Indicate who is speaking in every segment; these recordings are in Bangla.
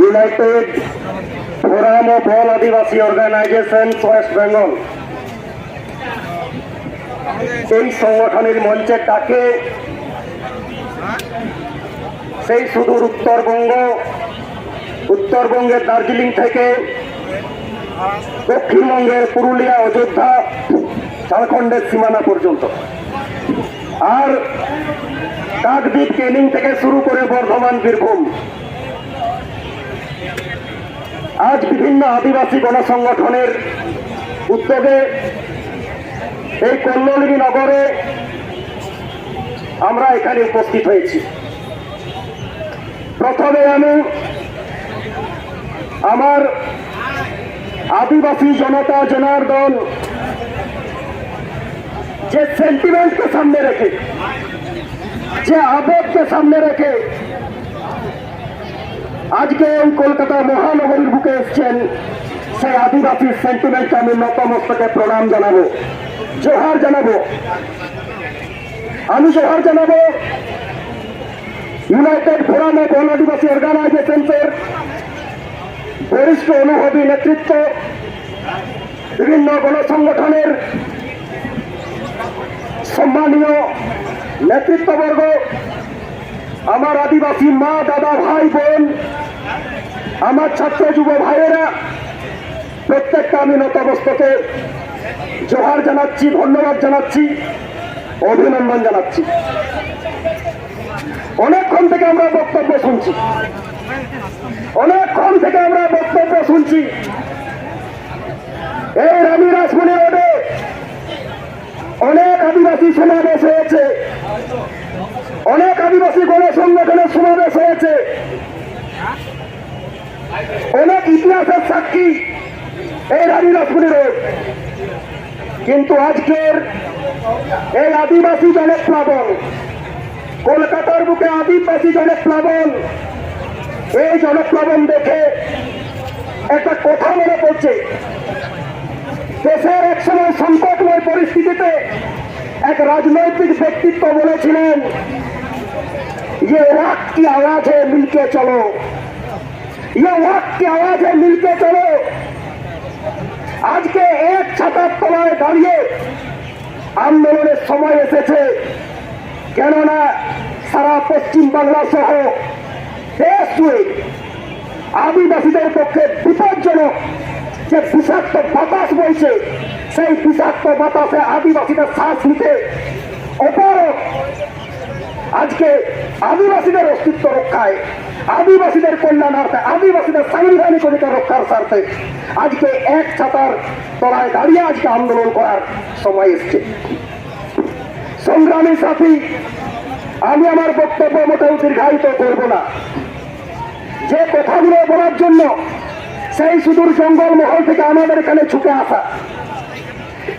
Speaker 1: United forum of all Adivasi organisation West Bengal এই সংগঠনের মঞ্চের ডাকে সেই সুদূর উত্তরবঙ্গের দার্জিলিং থেকে দক্ষিণবঙ্গের পুরুলিয়া, অযোধ্যা, ঝাড়খণ্ডের সীমানা পর্যন্ত, আর কাকদ্বীপ, কেনিং থেকে শুরু করে বর্ধমান, বীরভূম, আজ বিভিন্ন আদিবাসী গণসংগঠনের উদ্যোগে এই কল্লোলিনী নগরে আমরা এখানে উপস্থিত হয়েছি। প্রথমে আমি আমার আদিবাসী জনতা জনার্দন যে সেন্টিমেন্টকে সামনে রেখে, যে আবেগকে সামনে রেখে আজকে এই কলকাতা মহানগরীর বুকে এসছেন, সেই আদিবাসী সেন্টিমেন্টকে আমি নতমস্তকে প্রণাম জানাবো, জোহার জানাবো। আমি জোহার জানাবো ইউনাইটেড ফোরাম অফ অল আদিবাসী অর্গানাইজেশনসের বরিষ্ঠ অনুভবী নেতৃত্ব, বিভিন্ন গণসংগঠনের সম্মানীয় নেতৃত্ববর্গ, আমার আদিবাসী মা, দাদা, ভাই, বোন, আমার ছাত্র যুব ভাইয়েরা, প্রত্যেকটা আমি নতমস্তকে জোহার জানাচ্ছি, ধন্যবাদ জানাচ্ছি, অভিনন্দন জানাচ্ছি। অনেকক্ষণ থেকে আমরা বক্তব্য শুনছি, এই রানী রাসমণি রোডে অনেক আদিবাসী সমাবেশ হয়েছে, অনেক আদিবাসী গণসংগঠনের সমাবেশ হয়েছে, অনেক ইতিহাসের সাক্ষী এই রানী রাসমণি রোড। কিন্তু আজকের এই আদিবাসী জনপ্লাবন, কলকাতার বুকে আদিবাসী জনপ্লাবন, এই জনপ্লাবন দেখে একটা কথা মনে পড়ছে। দেশের একসময় সংকটময় পরিস্থিতিতে এক রাজনৈতিক ব্যক্তিত্ব বলেছিলেন, ये वक्त की आवाज है मिलके चलो, ये वक्त की आवाज है मिलके चलो। আজকে এক ছাতার তলায় দাঁড়িয়ে আন্দোলনের সময় এসেছে, কেননা সারা পশ্চিম বাংলা সহ দেশ জুড়ে আদিবাসীদের পক্ষে বিপজ্জনক যে বিষাক্ত বাতাস বইছে, সেই বিষাক্ত বাতাসে আদিবাসীদের শ্বাস নিতে অপারগ। আজকে আদিবাসীদের অস্তিত্ব রক্ষায়, আদিবাসীদের কল্যাণার্থে, আদিবাসীদের সাংবিধানিক অধিকার রক্ষার স্বার্থে আজকে এক ছাতার তলায় দাঁড়িয়ে আজকে আন্দোলন করার সময় এসছে। সংগ্রামী সাথী, আমি আমার বক্তব্য মোটেও দীর্ঘায়িত করব না। যে কথাগুলো বলার জন্য সেই সুদূর জঙ্গল মহল থেকে আমাদের এখানে ছুটে আসা,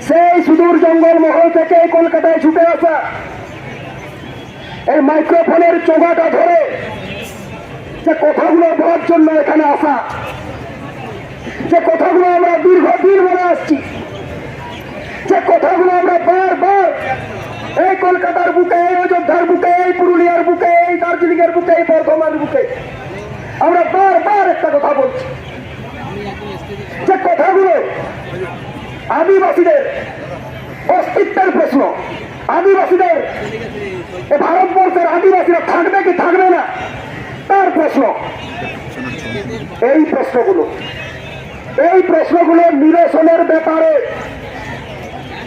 Speaker 1: সেই সুদূর জঙ্গল মহল থেকে কলকাতায় ছুটে আসা, এই মাইক্রোফোনের চোগাটা ধরে যে কথাগুলো বলার জন্য এখানে আসা, যে কথাগুলো আমরা দীর্ঘদিন বলে আসছি, যে কথাগুলো আমরা বারবার এই কলকাতার বুকে, এই অযোধ্যার বুকে, এই পুরুলিয়ার বুকে, এই দার্জিলিং এর বুকে, এই বর্ধমানের বুকে আমরা বারবার একটা কথা বলছি, যে কথাগুলো আদিবাসীদের অস্তিত্বের প্রশ্ন, আদিবাসীদের, ভারতবর্ষের আদিবাসীরা থাকবে কি থাকবে না তার প্রশ্ন। এই প্রশ্নগুলো নিরসনের ব্যাপারে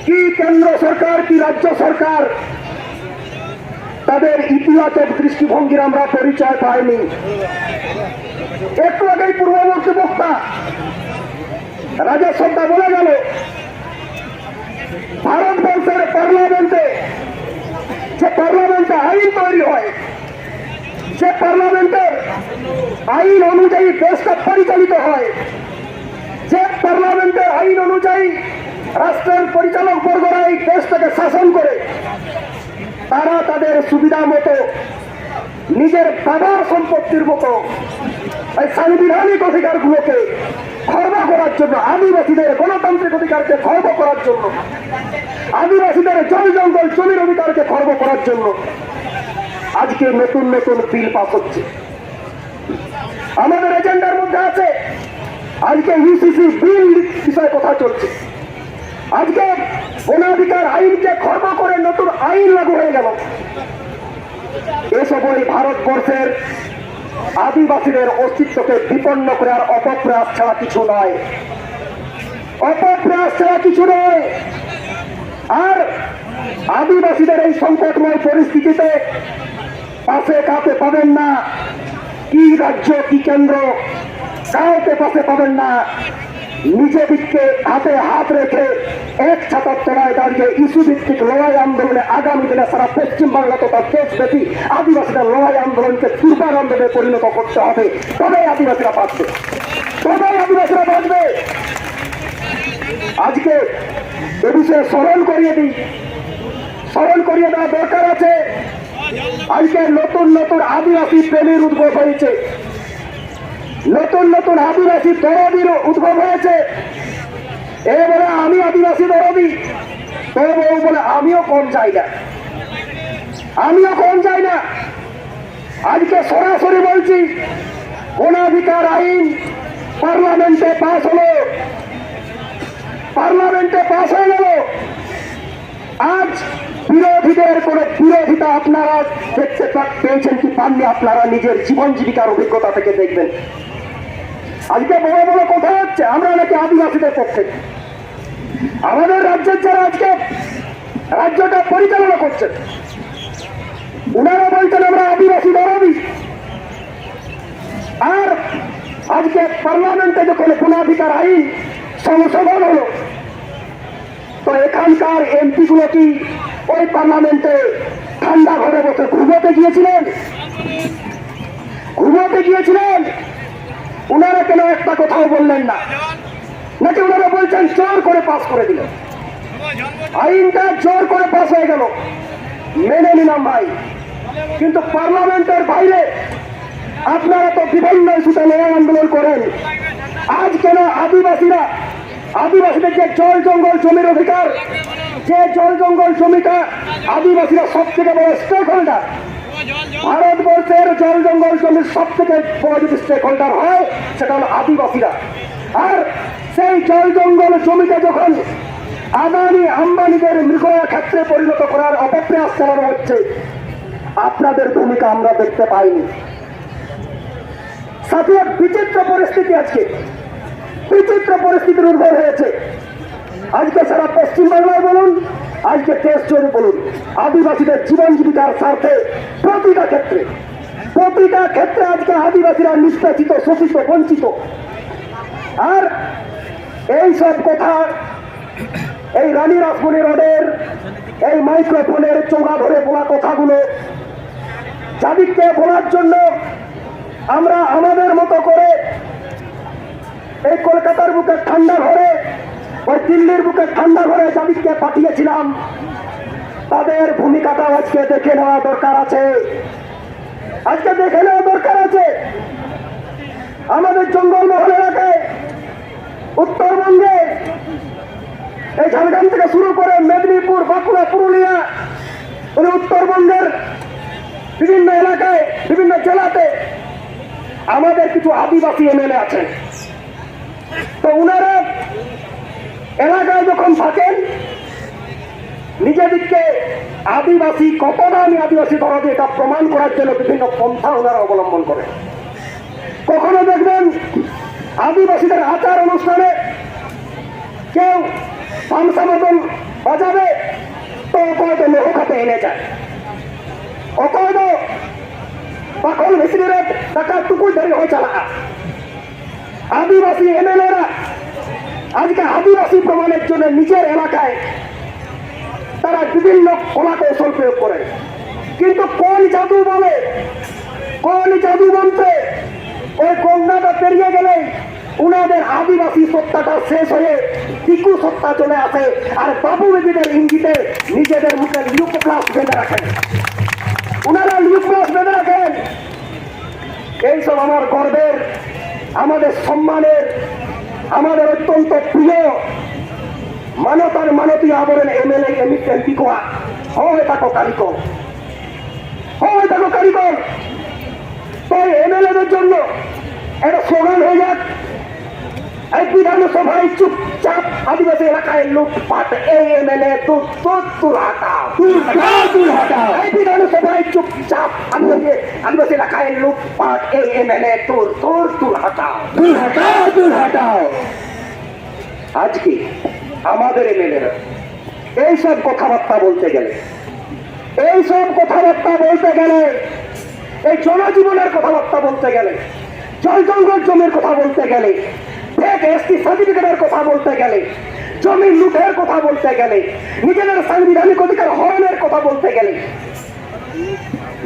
Speaker 1: কি কেন্দ্র সরকার, কি রাজ্য সরকার, তাদের ইতিবাচক দৃষ্টিভঙ্গির আমরা পরিচয় পাইনি। একটু আগেই পূর্ববর্তী বক্তা রাজস্বটা বলে গেল, ভারতবর্ষের পার্লামেন্টে যে পার্লামেন্টে আইন তৈরি হয়, যে পার্লামেন্টের আইন অনুযায়ী দেশটা পরিচালিত হয়, যে পার্লামেন্টের আইন অনুযায়ী রাষ্ট্রের পরিচালক বর্গরা এই দেশটাকে শাসন করে, তারা তাদের সুবিধা মতো, নিজের বাবার সম্পত্তির মতো এই সাংবিধানিক অধিকারগুলোকে খর্ব করার জন্য, আদিবাসীদের গণতান্ত্রিক অধিকারকে খর্ব করার জন্য, আদিবাসীদের জমি জঙ্গল জমির অধিকারকে খর্ব করার জন্য আজকে নতুন নতুন বিল পাস হচ্ছে। আমাদের এজেন্ডার মধ্যে আছে। আজকে ইউসিসি বিল বিষয়ে কথা চলছে। আজকে বনাধিকার আইনকে খর্ব করে নতুন আইন লাগু হয়ে গেল। এসব ওই ভারতবর্ষের আদিবাসীদের অস্তিত্বকে বিপন্ন করার অপপ্রয়াস ছাড়া কিছু নয়, অপপ্রয়াস ছাড়া কিছু নয়। আর আদিবাসীদের এই সংকটময় পরিস্থিতিতে পাশে কাউকে পাবেন না, কি রাজ্য কি কেন্দ্র, কাউকে পাশে পাবেন না। নিজেদেরকে হাতে হাত রেখে এক ছাতার তলায় দাঁড়িয়ে ইস্যু ভিত্তিক লড়াই আন্দোলনে আগামী দিনে সারা পশ্চিমবাংলা তথা দেশব্যাপী আদিবাসীদের লড়াই আন্দোলনকে দুর্বার আন্দোলনে পরিণত করতে হবে। তবেই আদিবাসীরা বাঁচবে, তবেই আদিবাসীরা বাঁচবে। আজকে এ বিষয়ে স্মরণ করিয়ে দিই, স্মরণ করিয়ে দেওয়া দরকার আছে। আজকে নতুন নতুন আদিবাসী প্রেমীর উদ্ভব হয়েছে, নতুন নতুন আদিবাসী দরদির উদ্ভব হয়েছে। এ বলে আমি আদিবাসী দরদি, তবে ও বলে আমিও কম চাই না, আমিও কম চাই না। আজকে সরাসরি বলছি, বনাধিকার আইন পার্লামেন্টে পাস হলো, পার্লামেন্টে পাস হয়ে গেল। আজ বিরোধীদের কোন বিরোধিতা আপনারা দেখতে পেয়েছেন কি পাননি? আপনারা নিজের জীবন জীবিকার অভিজ্ঞতা থেকে দেখবেন। আজকে বড় বড় কথা হচ্ছে আমরা নাকি আদিবাসীদের পক্ষে। আমাদের রাজ্যের যারা আজকে রাজ্যটা পরিচালনা করছেন উনারা বলছেন আমরা আদিবাসী দরদি। আর আজকে পার্লামেন্টে যখন বনাধিকার আইন সংশোধন হলো, তো এখানকার এমপি গুলো কি ওই পার্লামেন্টে ঠান্ডা ঘরে বসে ঘুমোতে গিয়েছিলেন? ঘুমোতে গিয়েছিলেন? উনারা কেন একটা কথাও বললেন না? নাকি উনারা বলছেন জোর করে পাস করে দিলেন? আইনটা জোর করে পাস হয়ে গেল, মেনে নিলাম ভাই। কিন্তু পার্লামেন্টের বাইরে আপনারা তো বিভিন্ন ইস্যুতে লড়াই আন্দোলন করেন। আজ কেন আদিবাসীরা, আদিবাসীদের যে জল জঙ্গল জমির অধিকার, যে জল জঙ্গল জমিটা আদিবাসীরা সব থেকে বড় স্টেক হোল্ডার, ভারতবর্ষের জল জঙ্গল জমির সব থেকে বড় যদি স্টেক হোল্ডার হয় সেটা হলো আদিবাসীরা। আর সেই জল জঙ্গল জমিটা যখন আদানি আম্বানিদের মৃগয়া ক্ষেত্রে পরিণত করার অপপ্রয়াস চালানো হচ্ছে, আপনাদের ভূমিকা আমরা দেখতে পাইনি। সাথে এক বিচিত্র পরিস্থিতি, আজকে বিচিত্র পরিস্থিতির উদ্ভব হয়েছে। আজকে সারা পশ্চিমবাংলায় বলুন, আজকে দেশ জুড়ে বলুন, আদিবাসীদের জীবন জীবিকার স্বার্থে প্রতিটা ক্ষেত্রে আজকে আদিবাসীরা নিষ্পেষিত, শোষিত, বঞ্চিত। আর এই সব কথা এই রানী রাসমণি রোডের এই মাইক্রোফোনের চৌড়া ধরে বলা কথাগুলো যাদেরকে বলার জন্য আমরা আমাদের মতো করে এই কলকাতার বুকে ঠান্ডা ঘরে, ওই দিল্লির বুকে ঠান্ডা ঘরে যাদেরকে পাঠিয়েছিলাম, তাদের ভূমিকাটা আজকে দেখে নেওয়া দরকার আছে, আজকে দেখে নেওয়া দরকার আছে। আমাদের জঙ্গলমহল এলাকায় উত্তরবঙ্গে এই ঝাড়গ্রাম থেকে শুরু করে মেদিনীপুর, বাঁকুড়া, পুরুলিয়া, উত্তরবঙ্গের বিভিন্ন এলাকায়, বিভিন্ন জেলাতে আমাদের কিছু আদিবাসী এমএলএ আছেন। তো উনারা এলাকায় যখন থাকেন, নিজেদেরকে আদিবাসী কতটা আমি আদিবাসী দরদি এটা প্রমাণ করার জন্য বিভিন্ন পন্থা ওনারা অবলম্বন করে। কখনো দেখবেন আদিবাসীদের আচার অনুষ্ঠানে কেউ তামসা মতন বাজাবে, তো অকয়তো লোহখাতে এনে যায়, অকয়তো পাখল মিস্ত্রিরা টাকা টুকুই ধরে হয়ে চালা। আদিবাসী এমএলএরা আজকে আদিবাসী প্রমাণের জন্য নিজের এলাকায় তারা বিভিন্ন কলা কৌশল প্রয়োগ করে। কিন্তু কোন জাদু বলে, কোন জাদু মন্ত্রে ওই গঙ্গাটা পেরিয়ে গেলে উনাদের আদিবাসী সত্তাটা শেষ হয়ে টিকু সত্তা চলে আসে। আর বাবু বেবিদের ইঙ্গিতে নিজেদের মুখে লিউক প্লাস বেঁধে রাখেন, উনারা লিউক প্লাস বেঁধে রাখেন। এইসব আমার গর্বের, আমাদের সম্মানের, আমাদের অত্যন্ত প্রিয় মানতার মানতীয় আবরণ এমএলএ এমপি কোয়া হয় তাকে কারিগর, হয় তাকে কারিগর। তো এমএলএদের জন্য বিধানসভায় চুপচাপ আদিবাসী এলাকায় লুটপাট, এই এমএলএ তুল হাটাও, এই বিধানসভায় চুপচাপ আদিবাসী এলাকায় লুটপাট, এই এমএলএ তুল হাটাও। আজকে আমাদের এমএলএরা এইসব কথাবার্তা বলতে গেলে, এই জনজীবনের কথাবার্তা বলতে গেলে, জল জঙ্গল জমির কথা বলতে গেলে, ফেক এসটি সার্টিফিকেটের কথা বলতে গেলে, জমি লুটের কথা বলতে গেলে, নিজেদের সাংবিধানিক অধিকার হরণের কথা বলতে গেলে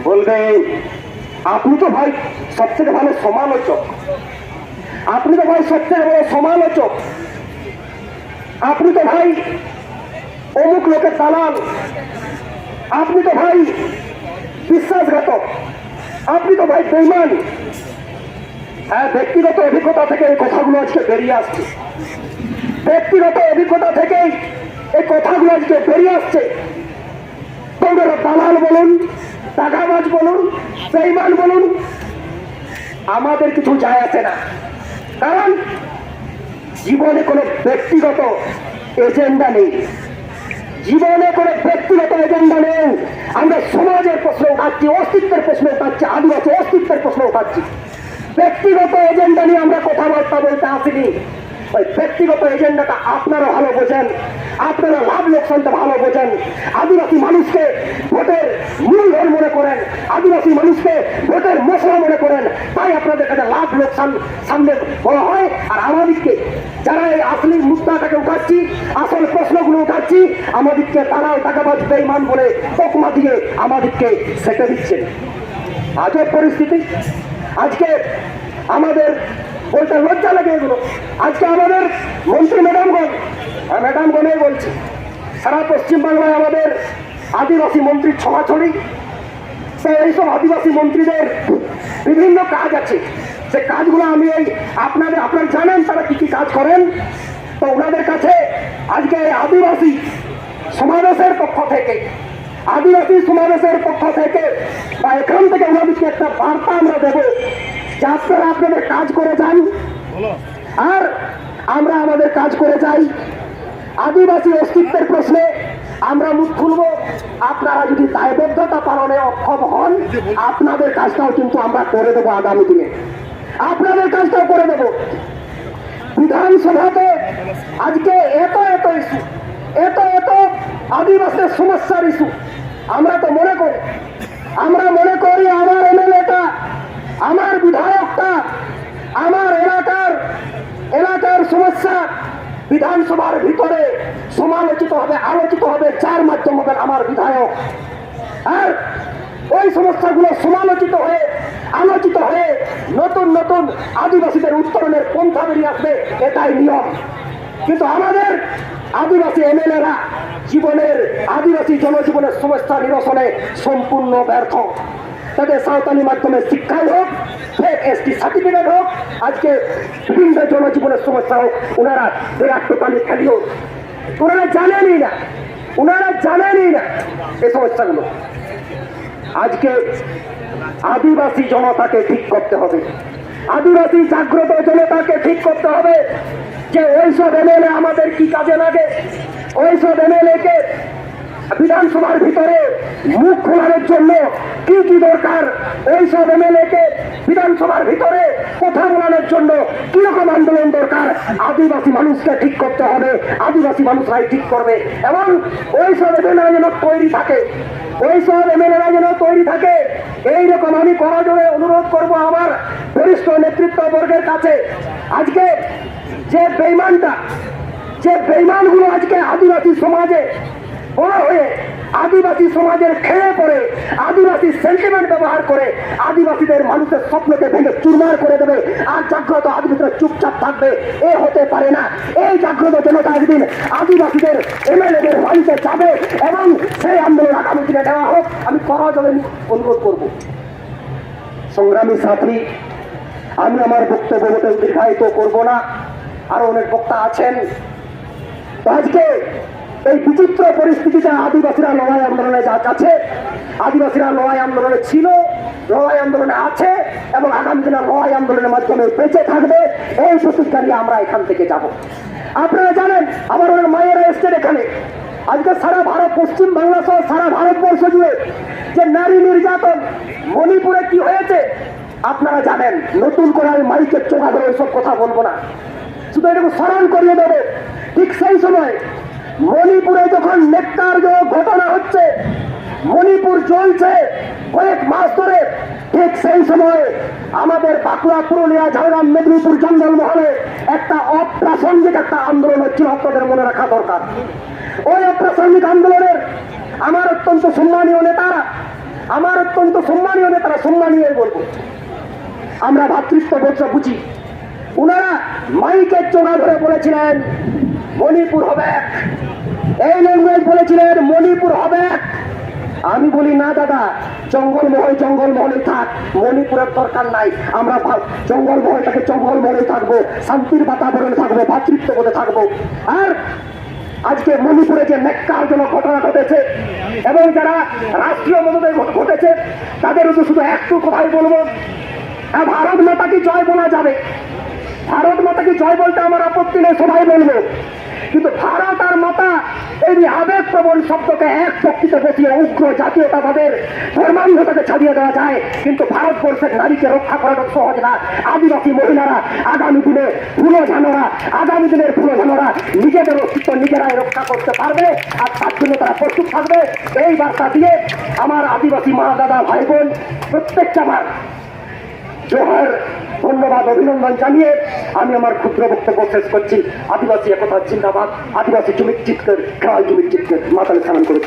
Speaker 1: বলবেন আপনি তো ভাই সবথেকে ভালো সমালোচক, আপনি তো ভাই অমুক লোকের দালাল, আপনি তো ভাই বিশ্বাসঘাতক, আপনি তো ভাই বেঈমান। হ্যাঁ, ব্যক্তিগত অভিজ্ঞতা থেকে এই কথাগুলো আজকে বেরিয়ে আসছে, তোমরা দালাল বলুন, টাকাবাজ বলুন, বেঈমান বলুন, আমাদের কিছু যায় আসে না। কারণ জীবনে কোনো ব্যক্তিগত এজেন্ডা নেই, আমরা সমাজের প্রশ্ন উঠাচ্ছি, অস্তিত্বের প্রশ্ন উঠাচ্ছি, আদিবাসী অস্তিত্বের প্রশ্ন উঠাচ্ছি। ব্যক্তিগত এজেন্ডা নিয়ে আমরা কথাবার্তা বলতে আসিনি। ওই ব্যক্তিগত এজেন্ডাটা আপনারা ভালো বোঝেন, আপনারা লাভ লোকসানটা ভালো বোঝেন। আদিবাসী মানুষকে ভোটের মূলধন মনে করেন, আদিবাসী মানুষকে ভোটের মশলা মনে করেন, তাই আপনাদের কাছে লাভ লোকসান সামনে বলা হয়। আর আমাদেরকে যারা এই আসলি মুদ্রাটাকে উঠাচ্ছি, আসল প্রশ্নগুলো উঠাচ্ছি, আমাদেরকে দালাল টাকাবাজ বেঈমান বলে তকমা দিয়ে আমাদেরকে সেটে দিচ্ছেন। আজের পরিস্থিতি, আজকে আমাদের বলতে লজ্জা লাগে এগুলো। আজকে আমাদের মন্ত্রী ম্যাডামগণে বলছি, সারা পশ্চিমবাংলায় আমাদের আদিবাসী মন্ত্রীর ছড়াছড়ি। তো এইসব আদিবাসী মন্ত্রীদের বিভিন্ন কাজ আছে, সে কাজগুলো আমি আপনারা জানেন তারা কি কি কাজ করেন। তো ওনাদের কাছে আজকে আদিবাসী সমাবেশের পক্ষ থেকে বা এখান থেকে ওনাদেরকে একটা বার্তা আমরা দেব যে আপনারা আপনাদের কাজ করে যান, আর আমরা আমাদের কাজ করে যাই। আদিবাসী অস্তিত্বের প্রশ্নে আমরা মুখ খুলব। আপনারা যদি দায়বদ্ধতা পালনে অক্ষম হন, আপনাদের কাজটাও কিন্তু আমরা করে দেবো, আগামী দিনে আপনাদের কাজটাও করে দেব। বিধানসভাতে আজকে এত ইস্যু, আদিবাসীর সমস্যার ইস্যু, আমরা মনে করি আমার এমএলএটা, আমার বিধায়কটা, আমার এলাকার সমস্যা বিধানসভার ভিতরে সমালোচিত হবে, আলোচিত হবে, যার মাধ্যম হবে আমার বিধায়ক। আর ওই সমস্যাগুলো সমালোচিত হয়ে আলোচিত হয়ে নতুন আদিবাসীদের উত্তরণের পন্থা বেরিয়ে আসবে, এটাই নিয়ম। কিন্তু আমাদের আদিবাসী এমএলএরা আদিবাসী জনজীবনের সমস্যা নিরসনে সম্পূর্ণ ব্যর্থ। তাদের সাঁওতালি মাধ্যমে শিক্ষাই হোক, ফেক এসটি সার্টিফিকেট হোক, আজকে বিভিন্ন জনজীবনের সমস্যা হোক, ওনারা বিরাট টোটালি খেলিও ওনারা জানেনই না এই সমস্যাগুলো। আজকে আদিবাসী জনতাকে ঠিক করতে হবে, আদিবাসী জাগ্রত জনতাকে ঠিক করতে হবে যে ওইসব এমএলএ আমাদের কি কাজে লাগে, ওইসব এমএলএ কে বিধানসভার ভিতরে মুখ খোলানোর জন্য কি কি দরকার, ওইসব এমএলএ কে বিধানসভার ভিতরে কথা বলানোর জন্য কিরকম আন্দোলন দরকার, আদিবাসী মানুষকে ঠিক করতে হবে, আদিবাসী মানুষরাই ঠিক করবে। এবং ওইসব এমএলএ যেন তৈরি থাকে, এইরকম আমি করজোড়ে অনুরোধ করব আমার বরিষ্ঠ নেতৃত্ববর্গের কাছে। আজকে যে বেঈমানগুলো আজকে আদিবাসী সমাজে বড় হয়ে আদিবাসী সমাজের খেয়ে পড়ে আদিবাসী সেন্টিমেন্ট ব্যবহার করে আদিবাসীদের মানুষের স্বপ্নকে ভেঙে চুরমার করে দেবে, আর জাগ্রত আদিবাসীরা চুপচাপ থাকবে, এ হতে পারে না। এই জাগ্রত জনতা একদিন আদিবাসীদের এমএলএদের বাড়িতে যাবে এবং সেই আন্দোলন আগামী দিনে নেওয়া হোক, আমি করজোড়ে অনুরোধ করব। সংগ্রামী সাথী, আমি আমার বক্তব্য দীর্ঘায়িত করব না, আরো অনেক বক্তা আছেন। আজকে এই বিচিত্র পরিস্থিতিতে আদিবাসীরা লড়াই আন্দোলনে ছিল, লড়াই আন্দোলনে আছে এবং আগামী দিনে লড়াই আন্দোলনের মাধ্যমে বেঁচে থাকবে, এই প্রতিজ্ঞা নিয়ে আমরা এখান থেকে যাব। আপনারা জানেন আমার অনেক মায়েরা এসছেন এখানে, আজকে সারা ভারত, পশ্চিম বাংলা সহ সারা ভারতবর্ষ জুড়ে যে নারী নির্যাতন, মণিপুরে কি হয়েছে আপনারা জানেন। নতুন করে আমি মাইকের চোখা ধরে ওইসব কথা বলবো না, শুধু এটুকু স্মরণ করিয়ে দেবে। ঠিক সেই সময় মণিপুরে যখন নেককারজনক ঘটনা হচ্ছে, মণিপুর চলছে কয়েক মাস ধরে, ঠিক সেই সময়ে আমাদের বাঁকুড়া, পুরুলিয়া, ঝাড়গ্রাম, মেদিনীপুর জঙ্গলমহলে একটা অপ্রাসঙ্গিক একটা আন্দোলন হচ্ছিল, আপনাদের মনে রাখা দরকার। ওই অপ্রাসঙ্গিক আন্দোলনের আমার অত্যন্ত সম্মানীয় নেতারা, সম্মানীয় বলবো, আমরা ভাতৃত্ববোধ বুঝি, উনারা মাইকের চোখা ধরে বলেছিলেন মণিপুর হবে এক, এই ল্যাঙ্গুয়েজ বলেছিলেন মণিপুর হবে এক। আমি বলি না দাদা, জঙ্গলমহলে থাক, মণিপুরের দরকার নাই। আমরা জঙ্গলমহলটাকে জঙ্গলমহলে থাকবো, শান্তির বাতাবরণে থাকবো, ভাতৃত্ববোধে থাকবো। আর আজকে মণিপুরে যে ন্যাক্কারজনক ঘটনা ঘটেছে এবং যারা রাষ্ট্রীয় মদতে ঘটেছে তাদের শুধু একটু কথাই বলবো, ভারত মাতা কি জয় বলা যাবে, ভারত মাতা কি জয় বলতে আমার আপত্তি নেই, সবাই বলবো। কিন্তু ভারত আর মাতা এই আবেগপ্রবণ শব্দকে এক শক্তিতে বসিয়ে উগ্র জাতীয়তাবাদের ধর্মান্ধতাকে ছাড়িয়ে দেওয়া যায়, কিন্তু ভারতবর্ষের নারীকে রক্ষা করাটা সহজ না। আদিবাসী মহিলারা আগামী দিনের ফুলো ঝানোরা নিজেদের অস্তিত্ব নিজেরাই রক্ষা করতে পারবে, আর তার জন্য তারা প্রস্তুত থাকবে। এই বার্তা দিয়ে আমার আদিবাসী মা, দাদা, ভাই বোন প্রত্যেকটা আমার জোহার, ধন্যবাদ, অভিনন্দন জানিয়ে আমি আমার ক্ষুদ্র বক্তব্য শেষ করছি। আদিবাসী একতা জিন্দাবাদ, আদিবাসী জমির চিৎকার, খেলায় জমির চিৎকার, মাতালে স্নান করে